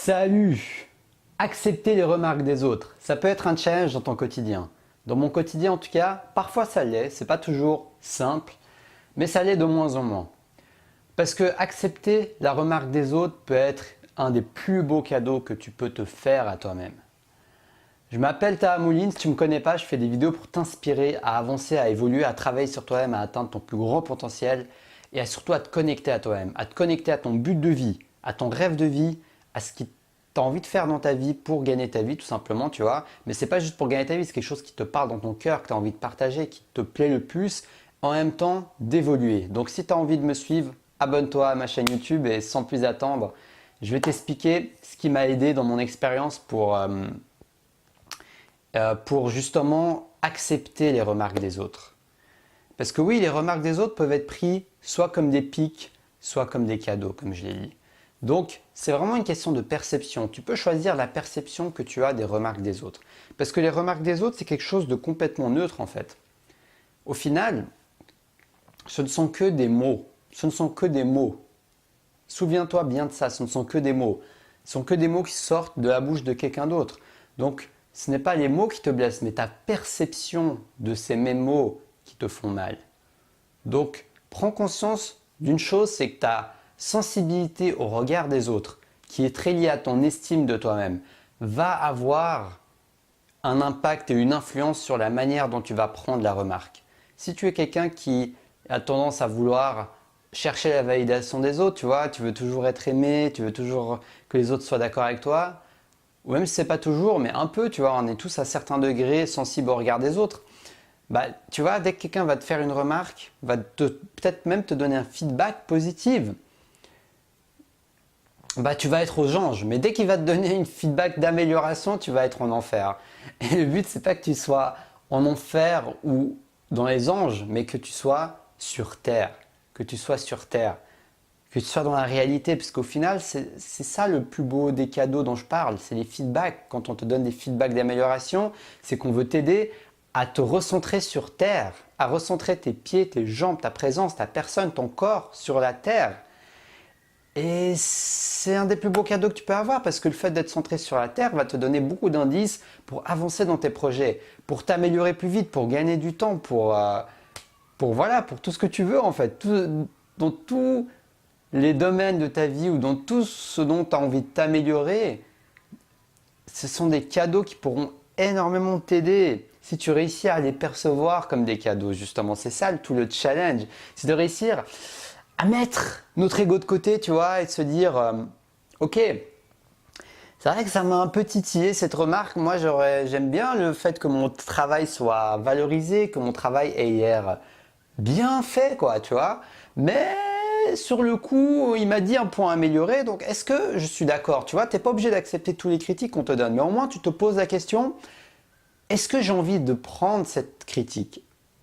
Salut! Accepter les remarques des autres, ça peut être un challenge dans ton quotidien. Dans mon quotidien en tout cas, parfois ça l'est, c'est pas toujours simple, mais ça l'est de moins en moins. Parce que accepter la remarque des autres peut être un des plus beaux cadeaux que tu peux te faire à toi-même. Je m'appelle Taha Moulin, si tu ne me connais pas, je fais des vidéos pour t'inspirer à avancer, à évoluer, à travailler sur toi-même, à atteindre ton plus grand potentiel et surtout à te connecter à toi-même, à te connecter à ton but de vie, à ton rêve de vie, à ce qui tu as envie de faire dans ta vie pour gagner ta vie tout simplement, tu vois. Mais c'est pas juste pour gagner ta vie, c'est quelque chose qui te parle dans ton cœur, que tu as envie de partager, qui te plaît le plus, en même temps d'évoluer. Donc si tu as envie de me suivre, abonne-toi à ma chaîne YouTube et sans plus attendre, je vais t'expliquer ce qui m'a aidé dans mon expérience pour justement accepter les remarques des autres. Parce que oui, les remarques des autres peuvent être prises soit comme des pics, soit comme des cadeaux, comme je l'ai dit. Donc, c'est vraiment une question de perception. Tu peux choisir la perception que tu as des remarques des autres. Parce que les remarques des autres, c'est quelque chose de complètement neutre en fait. Au final, ce ne sont que des mots. Ce ne sont que des mots. Souviens-toi bien de ça, ce ne sont que des mots. Ce sont que des mots qui sortent de la bouche de quelqu'un d'autre. Donc, ce n'est pas les mots qui te blessent, mais ta perception de ces mêmes mots qui te font mal. Donc, prends conscience d'une chose, c'est que ta sensibilité au regard des autres, qui est très liée à ton estime de toi-même, va avoir un impact et une influence sur la manière dont tu vas prendre la remarque. Si tu es quelqu'un qui a tendance à vouloir chercher la validation des autres, tu vois, tu veux toujours être aimé, tu veux toujours que les autres soient d'accord avec toi, ou même si ce n'est pas toujours, mais un peu, tu vois, on est tous à certains degrés sensibles au regard des autres. Bah, tu vois, dès que quelqu'un va te faire une remarque, va peut-être même te donner un feedback positif, bah, tu vas être aux anges. Mais dès qu'il va te donner une feedback d'amélioration, tu vas être en enfer. Et le but, c'est pas que tu sois en enfer ou dans les anges, mais que tu sois sur terre. Que tu sois sur terre. Que tu sois dans la réalité. Parce qu'au final, c'est ça le plus beau des cadeaux dont je parle. C'est les feedbacks. Quand on te donne des feedbacks d'amélioration, c'est qu'on veut t'aider à te recentrer sur terre, à recentrer tes pieds, tes jambes, ta présence, ta personne, ton corps sur la terre. Et c'est un des plus beaux cadeaux que tu peux avoir parce que le fait d'être centré sur la terre va te donner beaucoup d'indices pour avancer dans tes projets, pour t'améliorer plus vite, pour gagner du temps, voilà, pour tout ce que tu veux en fait. Dans tous les domaines de ta vie ou dans tout ce dont tu as envie de t'améliorer, ce sont des cadeaux qui pourront énormément t'aider si tu réussis à les percevoir comme des cadeaux justement. C'est ça tout le challenge, c'est de réussir à mettre notre ego de côté, tu vois, et de se dire ok, c'est vrai que ça m'a un peu titillé cette remarque. Moi, j'aime bien le fait que mon travail soit valorisé, que mon travail ait l'air bien fait, quoi, tu vois. Mais sur le coup, il m'a dit un point amélioré, donc est-ce que je suis d'accord? Tu vois, tu n'es pas obligé d'accepter tous les critiques qu'on te donne, mais au moins tu te poses la question, est-ce que j'ai envie de prendre cette critique?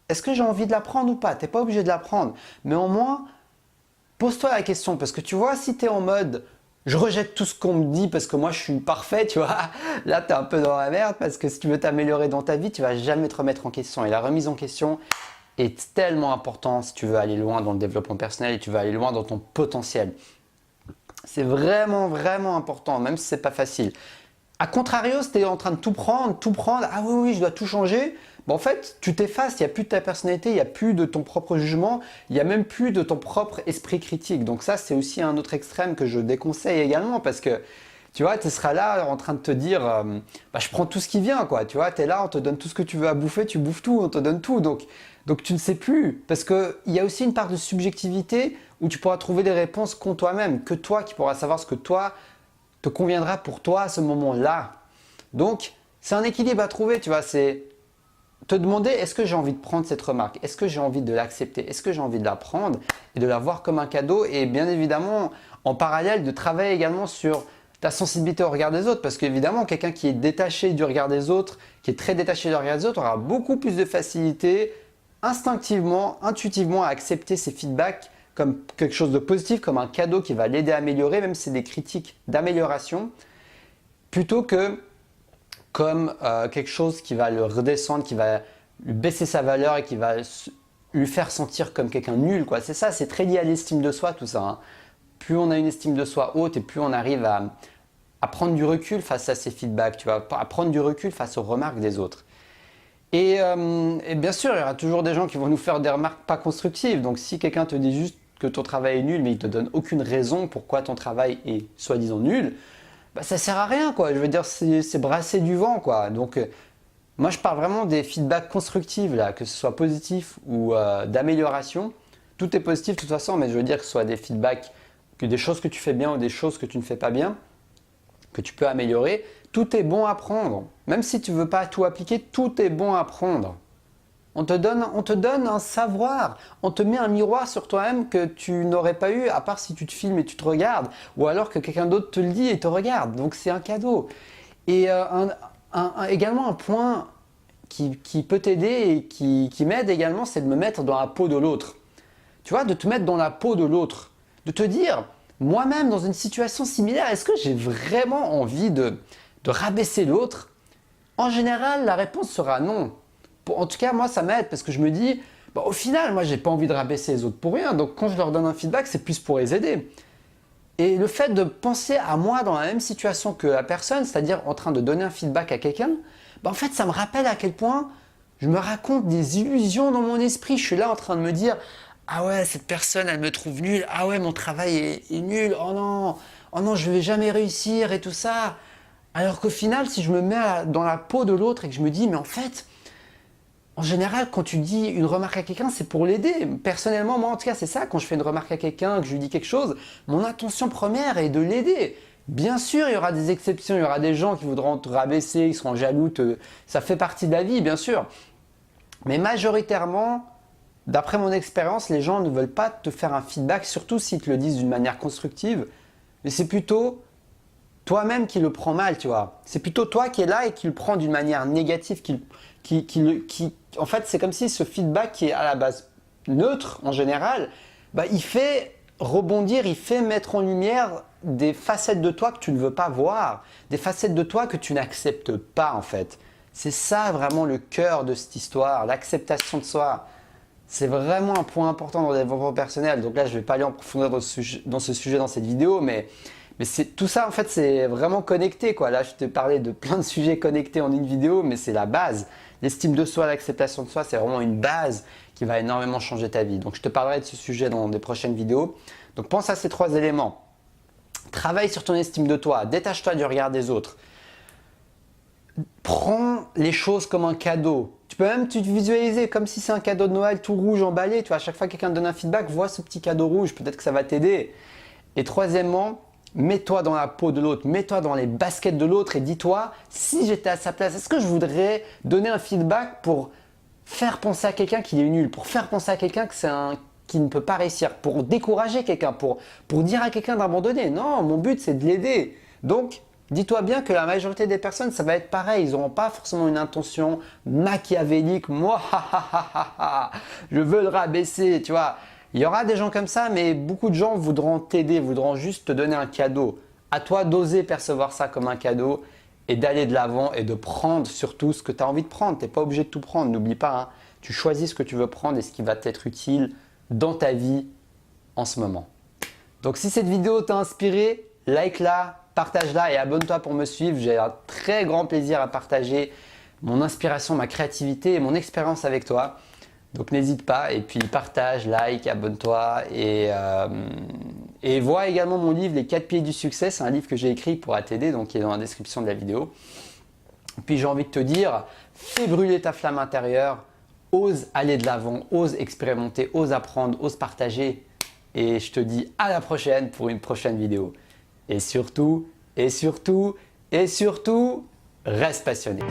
Est-ce que j'ai envie de la prendre ou pas? Tu n'es pas obligé de la prendre, mais au moins, pose-toi la question, parce que tu vois, si tu es en mode je rejette tout ce qu'on me dit parce que moi je suis parfait, tu vois, là tu es un peu dans la merde parce que si tu veux t'améliorer dans ta vie, tu vas jamais te remettre en question. Et la remise en question est tellement importante si tu veux aller loin dans le développement personnel et tu veux aller loin dans ton potentiel. C'est vraiment, vraiment important, même si c'est pas facile. A contrario, si tu es en train de tout prendre, ah oui, oui, je dois tout changer, en fait, tu t'effaces, il n'y a plus de ta personnalité, il n'y a plus de ton propre jugement, il n'y a même plus de ton propre esprit critique. Donc ça, c'est aussi un autre extrême que je déconseille également parce que, tu vois, tu seras là en train de te dire, je prends tout ce qui vient, quoi. Tu vois, tu es là, on te donne tout ce que tu veux à bouffer, tu bouffes tout, on te donne tout. Donc tu ne sais plus parce qu'il y a aussi une part de subjectivité où tu pourras trouver des réponses qu'en toi-même, que toi qui pourras savoir ce que toi te conviendra pour toi à ce moment-là. Donc, c'est un équilibre à trouver, tu vois, c'est te demander est-ce que j'ai envie de prendre cette remarque? Est-ce que j'ai envie de l'accepter? Est-ce que j'ai envie de la prendre et de la voir comme un cadeau? Et bien évidemment, en parallèle, de travailler également sur ta sensibilité au regard des autres. Parce qu'évidemment, quelqu'un qui est détaché du regard des autres, qui est très détaché du regard des autres, aura beaucoup plus de facilité instinctivement, intuitivement à accepter ces feedbacks comme quelque chose de positif, comme un cadeau qui va l'aider à améliorer, même si c'est des critiques d'amélioration, plutôt que comme quelque chose qui va le redescendre, qui va lui baisser sa valeur et qui va lui faire sentir comme quelqu'un nul, quoi. C'est ça, c'est très lié à l'estime de soi tout ça, hein. Plus on a une estime de soi haute et plus on arrive à prendre du recul face à ces feedbacks, tu vois, à prendre du recul face aux remarques des autres. Et bien sûr, il y aura toujours des gens qui vont nous faire des remarques pas constructives. Donc si quelqu'un te dit juste que ton travail est nul, mais il ne te donne aucune raison pourquoi ton travail est soi-disant nul, bah, ça sert à rien, quoi. Je veux dire, c'est brasser du vent, quoi. Donc moi, je parle vraiment des feedbacks constructifs, là, que ce soit positif ou d'amélioration. Tout est positif de toute façon, mais je veux dire que ce soit des feedbacks, que des choses que tu fais bien ou des choses que tu ne fais pas bien, que tu peux améliorer. Tout est bon à prendre. Même si tu ne veux pas tout appliquer, tout est bon à prendre. On te donne un savoir. On te met un miroir sur toi-même que tu n'aurais pas eu, à part si tu te filmes et tu te regardes, ou alors que quelqu'un d'autre te le dit et te regarde. Donc c'est un cadeau. Et également un point qui peut t'aider et qui m'aide également, c'est de me mettre dans la peau de l'autre. Tu vois, de te mettre dans la peau de l'autre. De te dire, moi-même dans une situation similaire, est-ce que j'ai vraiment envie de rabaisser l'autre? En général, la réponse sera non. En tout cas, moi, ça m'aide parce que je me dis, bah, au final, moi, j'ai pas envie de rabaisser les autres pour rien. Donc, quand je leur donne un feedback, c'est plus pour les aider. Et le fait de penser à moi dans la même situation que la personne, c'est-à-dire en train de donner un feedback à quelqu'un, bah, en fait, ça me rappelle à quel point je me raconte des illusions dans mon esprit. Je suis là en train de me dire, ah ouais, cette personne, elle me trouve nulle. Ah ouais, mon travail est nul. Oh non, je vais jamais réussir et tout ça. Alors qu'au final, si je me mets dans la peau de l'autre et que je me dis, mais en fait, en général, quand tu dis une remarque à quelqu'un, c'est pour l'aider. Personnellement, moi en tout cas, c'est ça. Quand je fais une remarque à quelqu'un, que je lui dis quelque chose, mon intention première est de l'aider. Bien sûr, il y aura des exceptions, il y aura des gens qui voudront te rabaisser, ils seront jaloux, ça fait partie de la vie, bien sûr. Mais majoritairement, d'après mon expérience, les gens ne veulent pas te faire un feedback, surtout s'ils te le disent d'une manière constructive, mais c'est plutôt toi-même qui le prends mal, tu vois. C'est plutôt toi qui es là et qui le prends d'une manière négative, en fait, c'est comme si ce feedback qui est à la base neutre en général, bah, il fait rebondir, il fait mettre en lumière des facettes de toi que tu ne veux pas voir, des facettes de toi que tu n'acceptes pas en fait. C'est ça vraiment le cœur de cette histoire, l'acceptation de soi. C'est vraiment un point important dans le développement personnel. Donc là, je ne vais pas aller en profondeur dans ce sujet dans cette vidéo, mais tout ça en fait c'est vraiment connecté quoi. Là je t'ai parlé de plein de sujets connectés en une vidéo, mais c'est la base. L'estime de soi, l'acceptation de soi, c'est vraiment une base qui va énormément changer ta vie. Donc je te parlerai de ce sujet dans des prochaines vidéos. Donc pense à ces 3 éléments. Travaille sur ton estime de toi, détache-toi du regard des autres. Prends les choses comme un cadeau. Tu peux même te visualiser comme si c'est un cadeau de Noël tout rouge emballé. Tu vois, à chaque fois que quelqu'un te donne un feedback, vois ce petit cadeau rouge, peut-être que ça va t'aider. Et troisièmement, mets-toi dans la peau de l'autre, mets-toi dans les baskets de l'autre et dis-toi, si j'étais à sa place, est-ce que je voudrais donner un feedback pour faire penser à quelqu'un qu'il est nul, pour faire penser à quelqu'un qui ne peut pas réussir, pour décourager quelqu'un, pour dire à quelqu'un d'abandonner? Non, mon but c'est de l'aider. Donc, dis-toi bien que la majorité des personnes, ça va être pareil. Ils n'auront pas forcément une intention machiavélique. Moi, je veux le rabaisser, tu vois. Il y aura des gens comme ça, mais beaucoup de gens voudront t'aider, voudront juste te donner un cadeau. À toi d'oser percevoir ça comme un cadeau et d'aller de l'avant et de prendre surtout ce que tu as envie de prendre. Tu n'es pas obligé de tout prendre, n'oublie pas. Hein. Tu choisis ce que tu veux prendre et ce qui va t'être utile dans ta vie en ce moment. Donc si cette vidéo t'a inspiré, like-la, partage-la et abonne-toi pour me suivre. J'ai un très grand plaisir à partager mon inspiration, ma créativité et mon expérience avec toi. Donc n'hésite pas et puis partage, like, abonne-toi et vois également mon livre Les 4 piliers du succès. C'est un livre que j'ai écrit pour t'aider, donc qui est dans la description de la vidéo. Et puis j'ai envie de te dire, fais brûler ta flamme intérieure, ose aller de l'avant, ose expérimenter, ose apprendre, ose partager. Et je te dis à la prochaine pour une prochaine vidéo. Et surtout, reste passionné.